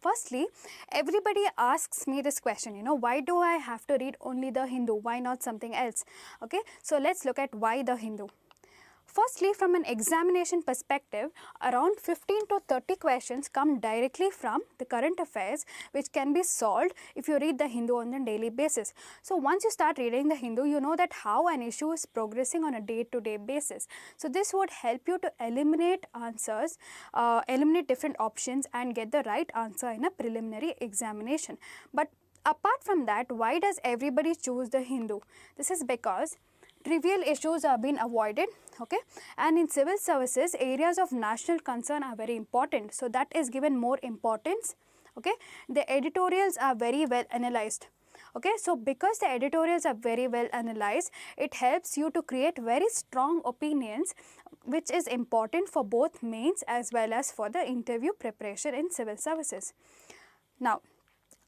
Firstly, everybody asks me this question, why do I have to read only the Hindu? Why not something else? Okay, so let's look at why the Hindu. Firstly, from an examination perspective, around 15 to 30 questions come directly from the current affairs, which can be solved if you read the Hindu on a daily basis. So once you start reading the Hindu, you know that how an issue is progressing on a day-to-day basis. So this would help you to eliminate answers, eliminate different options and get the right answer in a preliminary examination. But apart from that, why does everybody choose the Hindu? This is because trivial issues are being avoided, okay, and in civil services areas of national concern are very important, so that is given more importance. Okay, the editorials are very well analyzed. Okay, so because the editorials are very well analyzed, it helps you to create very strong opinions, which is important for both mains as well as for the interview preparation in civil services. Now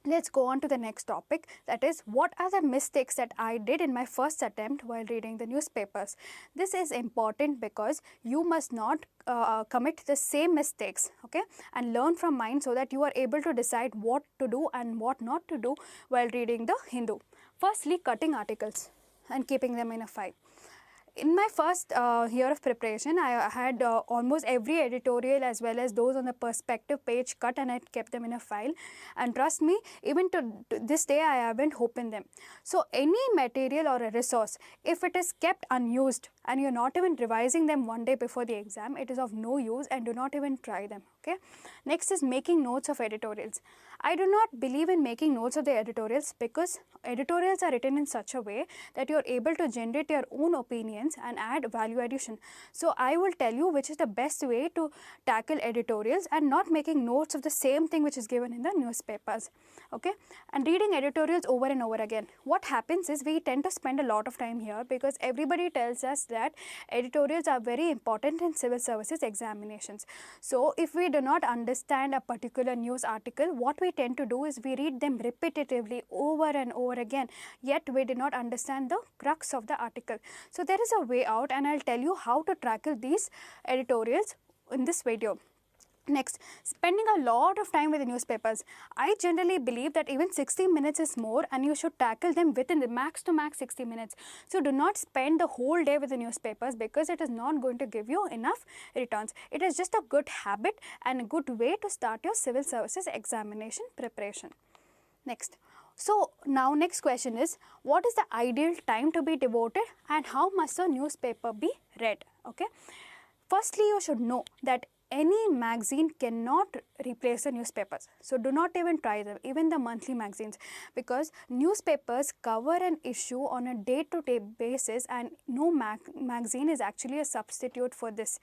let's go on to the next topic, that is, what are the mistakes that I did in my first attempt while reading the newspapers. This is important because you must not commit the same mistakes, okay, and learn from mine so that you are able to decide what to do and what not to do while reading the Hindu. Firstly, cutting articles and keeping them in a file. In my first year of preparation, I had almost every editorial as well as those on the perspective page cut, and I kept them in a file. And trust me, even to this day, I haven't opened them. So any material or a resource, if it is kept unused and you're not even revising them one day before the exam, it is of no use, and do not even try them. Okay. Next is making notes of editorials. I do not believe in making notes of the editorials because editorials are written in such a way that you are able to generate your own opinions and add value addition. So I will tell you which is the best way to tackle editorials and not making notes of the same thing which is given in the newspapers. Okay, and reading editorials over and over again. What happens is we tend to spend a lot of time here because everybody tells us that editorials are very important in civil services examinations. So if we do not understand a particular news article, what we tend to do is we read them repetitively over and over again, yet we did not understand the crux of the article. So there is a way out, and I'll tell you how to tackle these editorials in this video. Next, spending a lot of time with the newspapers. I generally believe that even 60 minutes is more, and you should tackle them within the max to max 60 minutes. So do not spend the whole day with the newspapers because it is not going to give you enough returns. It is just a good habit and a good way to start your civil services examination preparation. Next. So now next question is, what is the ideal time to be devoted and how must a newspaper be read? Okay. Firstly, you should know that any magazine cannot replace the newspapers. So do not even try them, even the monthly magazines, because newspapers cover an issue on a day-to-day basis, and no magazine is actually a substitute for this.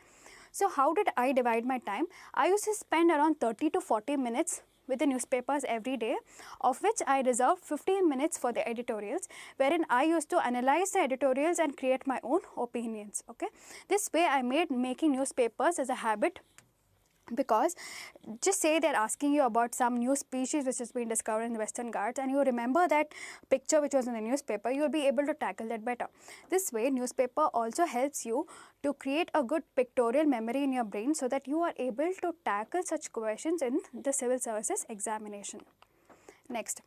So how did I divide my time? I used to spend around 30 to 40 minutes with the newspapers every day, of which I reserved 15 minutes for the editorials, wherein I used to analyze the editorials and create my own opinions. Okay, this way I made making newspapers as a habit, because just say they're asking you about some new species which has been discovered in the Western Ghats, and you remember that picture which was in the newspaper, you will be able to tackle that better. This way, newspaper also helps you to create a good pictorial memory in your brain so that you are able to tackle such questions in the civil services examination. Next,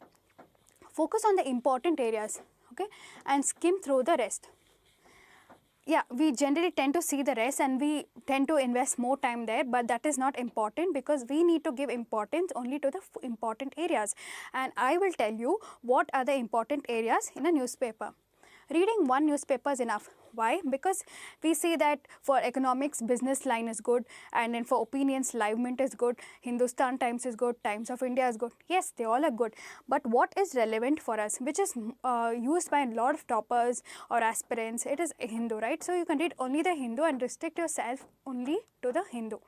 focus on the important areas, okay, and skim through the rest. Yeah, we generally tend to see the rest and we tend to invest more time there, but that is not important because we need to give importance only to the important areas. And I will tell you what are the important areas in a newspaper. Reading one newspaper is enough. Why? Because we see that for economics, Business Line is good, and then for opinions, Live Mint is good, Hindustan Times is good, Times of India is good. Yes, they all are good. But what is relevant for us, which is used by a lot of toppers or aspirants, it is Hindu, right? So you can read only the Hindu and restrict yourself only to the Hindu.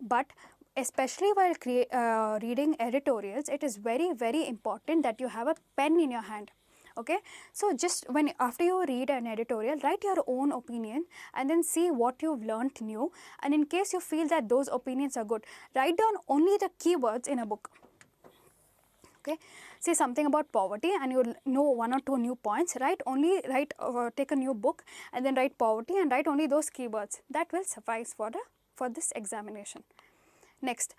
But especially while reading editorials, it is very, very important that you have a pen in your hand. Okay, so just after you read an editorial, write your own opinion and then see what you've learned new, and in case you feel that those opinions are good, write down only the keywords in a book. Okay, say something about poverty and you know one or two new points, take a new book and then write poverty and write only those keywords. That will suffice for this examination. Next,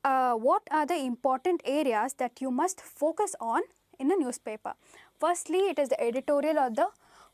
what are the important areas that you must focus on in a newspaper. Firstly, it is the editorial or the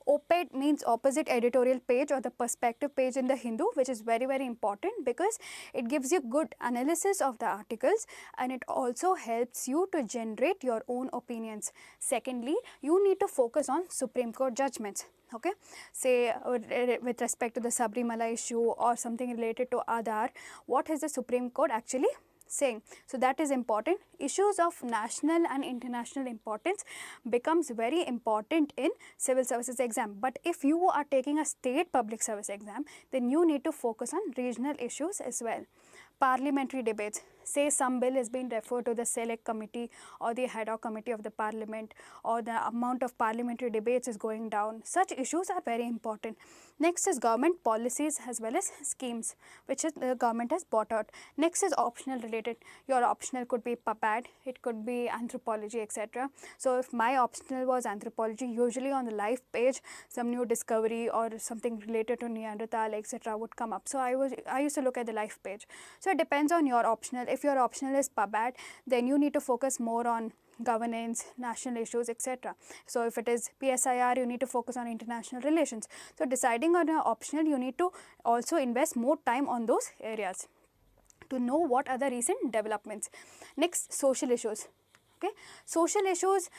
op-ed, means opposite editorial page or the perspective page in the Hindu, which is very, very important because it gives you good analysis of the articles and it also helps you to generate your own opinions. Secondly, you need to focus on Supreme Court judgments. Okay, say with respect to the Sabrimala issue or something related to Aadhaar, what is the Supreme Court actually saying? So that is important. Issues of national and international importance becomes very important in civil services exam. But if you are taking a state public service exam, then you need to focus on regional issues as well. Parliamentary debates, say some bill is being referred to the select committee or the ad hoc committee of the parliament, or the amount of parliamentary debates is going down. Such issues are very important. Next is government policies as well as schemes which is the government has brought out. Next is optional related. Your optional could be PAPAD, it could be anthropology, etc. So if my optional was anthropology, usually on the life page some new discovery or something related to Neanderthal, etc. would come up. So I used to look at the life page. So it depends on your optional. If your optional is PABAD, then you need to focus more on governance, national issues, etc. So if it is PSIR, you need to focus on international relations. So deciding on your optional, you need to also invest more time on those areas to know what are the recent developments. Next, social issues. Okay, social issues,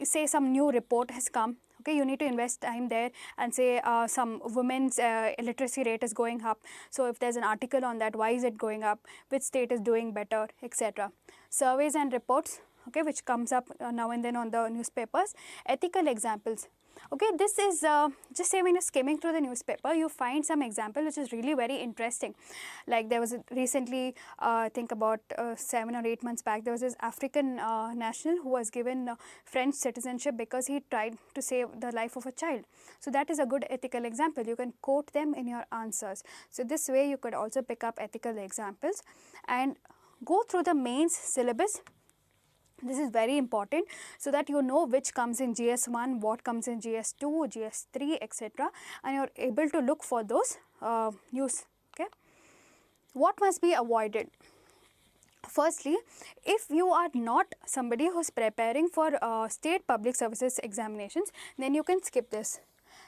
say some new report has come. Okay, you need to invest time there and say some women's illiteracy rate is going up. So if there's an article on that, why is it going up, which state is doing better, etc. Surveys and reports, okay, which comes up now and then on the newspapers. Ethical examples. Okay, this is just say when you're skimming through the newspaper, you find some example which is really very interesting. Like there was recently, I think about 7 or 8 months back, there was this African national who was given French citizenship because he tried to save the life of a child. So that is a good ethical example. You can quote them in your answers. So this way you could also pick up ethical examples and go through the mains syllabus. This is very important so that you know which comes in GS1, what comes in GS2, GS3, etc. and you are able to look for those news. Okay. What must be avoided? Firstly, if you are not somebody who is preparing for state public services examinations, then you can skip this.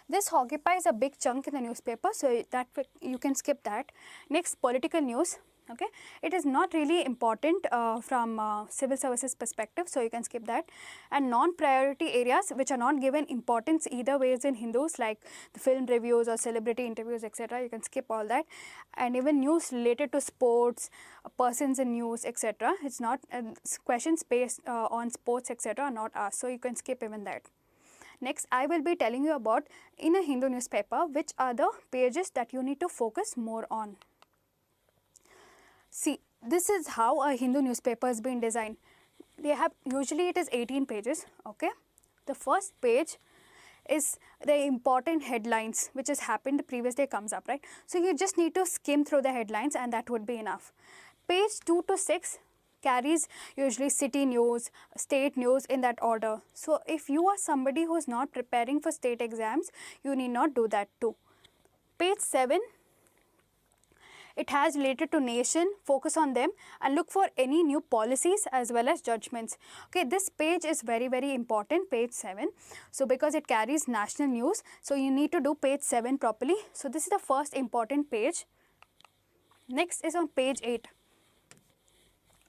This occupies a big chunk in the newspaper, so that you can skip that. Next, political news. Okay, it is not really important from civil services perspective, so you can skip that. And non-priority areas which are not given importance either ways in Hindus, like the film reviews or celebrity interviews, etc. you can skip all that. And even news related to sports, persons in news, etc. it's not questions based on sports, etc. are not asked, so you can skip even that. Next, I will be telling you about in a Hindu newspaper which are the pages that you need to focus more on. See, this is how a Hindu newspaper has been designed. They have, usually it is 18 pages, okay. The first page is the important headlines which has happened the previous day comes up, right. So you just need to skim through the headlines and that would be enough. Page 2 to 6 carries usually city news, state news in that order. So if you are somebody who is not preparing for state exams, you need not do that too. Page 7, it has related to nation, focus on them and look for any new policies as well as judgments. Okay, this page is very, very important, page 7. So because it carries national news, so you need to do page 7 properly. So this is the first important page. Next is on page 8.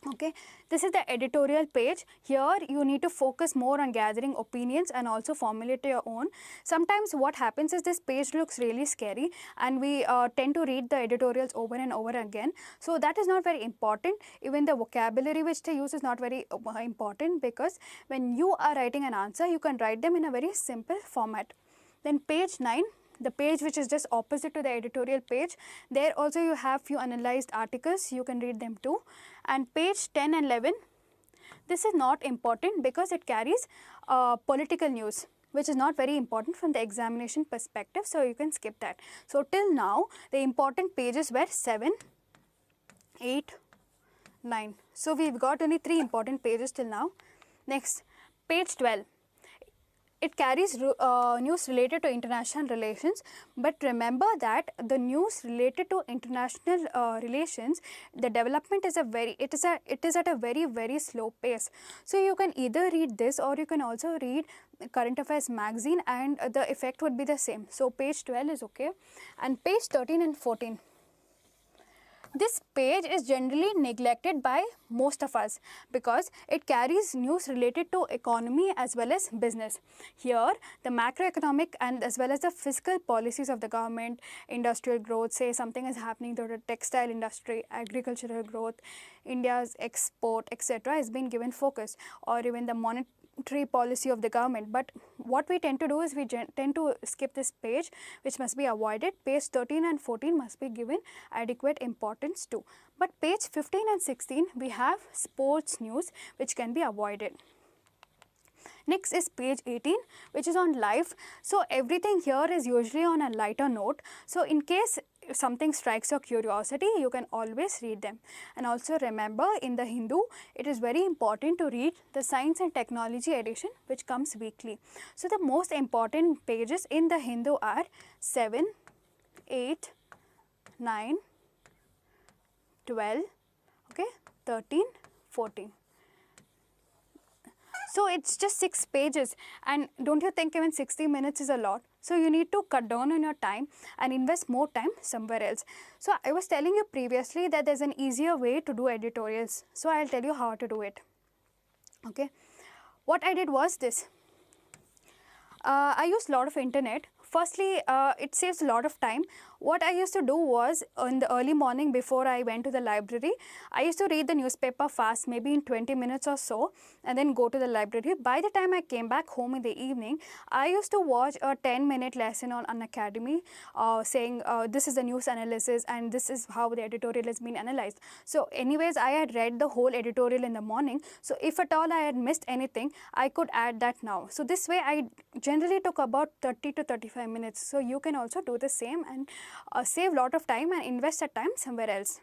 Okay, this is the editorial page. Here you need to focus more on gathering opinions and also formulate your own. Sometimes what happens is this page looks really scary and we tend to read the editorials over and over again. So that is not very important. Even the vocabulary which they use is not very important, because when you are writing an answer, you can write them in a very simple format. Then page 9. The page which is just opposite to the editorial page, there also you have few analyzed articles, you can read them too. And page 10 and 11, this is not important because it carries political news, which is not very important from the examination perspective, so you can skip that. So till now the important pages were 7, 8, 9. So we've got only 3 important pages till now. Next, page 12. it carries news related to international relations, but remember that the news related to international relations, the development is it is at a very slow pace. So you can either read this or you can also read current affairs magazine, and the effect would be the same. So page 12 is okay. And page 13 and 14, this page is generally neglected by most of us because it carries news related to economy as well as business. Here, the macroeconomic and as well as the fiscal policies of the government, industrial growth, say something is happening to the textile industry, agricultural growth, India's export, etc. has been given focus, or even the monetary policy of the government. But what we tend to do is we tend to skip this page, which must be avoided. Page 13 and 14 must be given adequate importance too. But page 15 and 16, we have sports news, which can be avoided. Next is page 18, which is on life. So everything here is usually on a lighter note. So in case if something strikes your curiosity, you can always read them. And also remember, in the Hindu, it is very important to read the science and technology edition, which comes weekly. So the most important pages in the Hindu are 7, 8, 9, 12, okay, 13, 14. So it's just 6 pages, and don't you think even 60 minutes is a lot? So you need to cut down on your time and invest more time somewhere else. So I was telling you previously that there's an easier way to do editorials. So I'll tell you how to do it. Okay. What I did was this. I used a lot of internet. Firstly, it saves a lot of time. What I used to do was, in the early morning before I went to the library, I used to read the newspaper fast, maybe in 20 minutes or so, and then go to the library. By the time I came back home in the evening, I used to watch a 10-minute lesson on Unacademy saying this is the news analysis and this is how the editorial has been analyzed. So anyways, I had read the whole editorial in the morning. So if at all I had missed anything, I could add that now. So this way I generally took about 30 to 35 minutes. So you can also do the same and save a lot of time and invest that time somewhere else.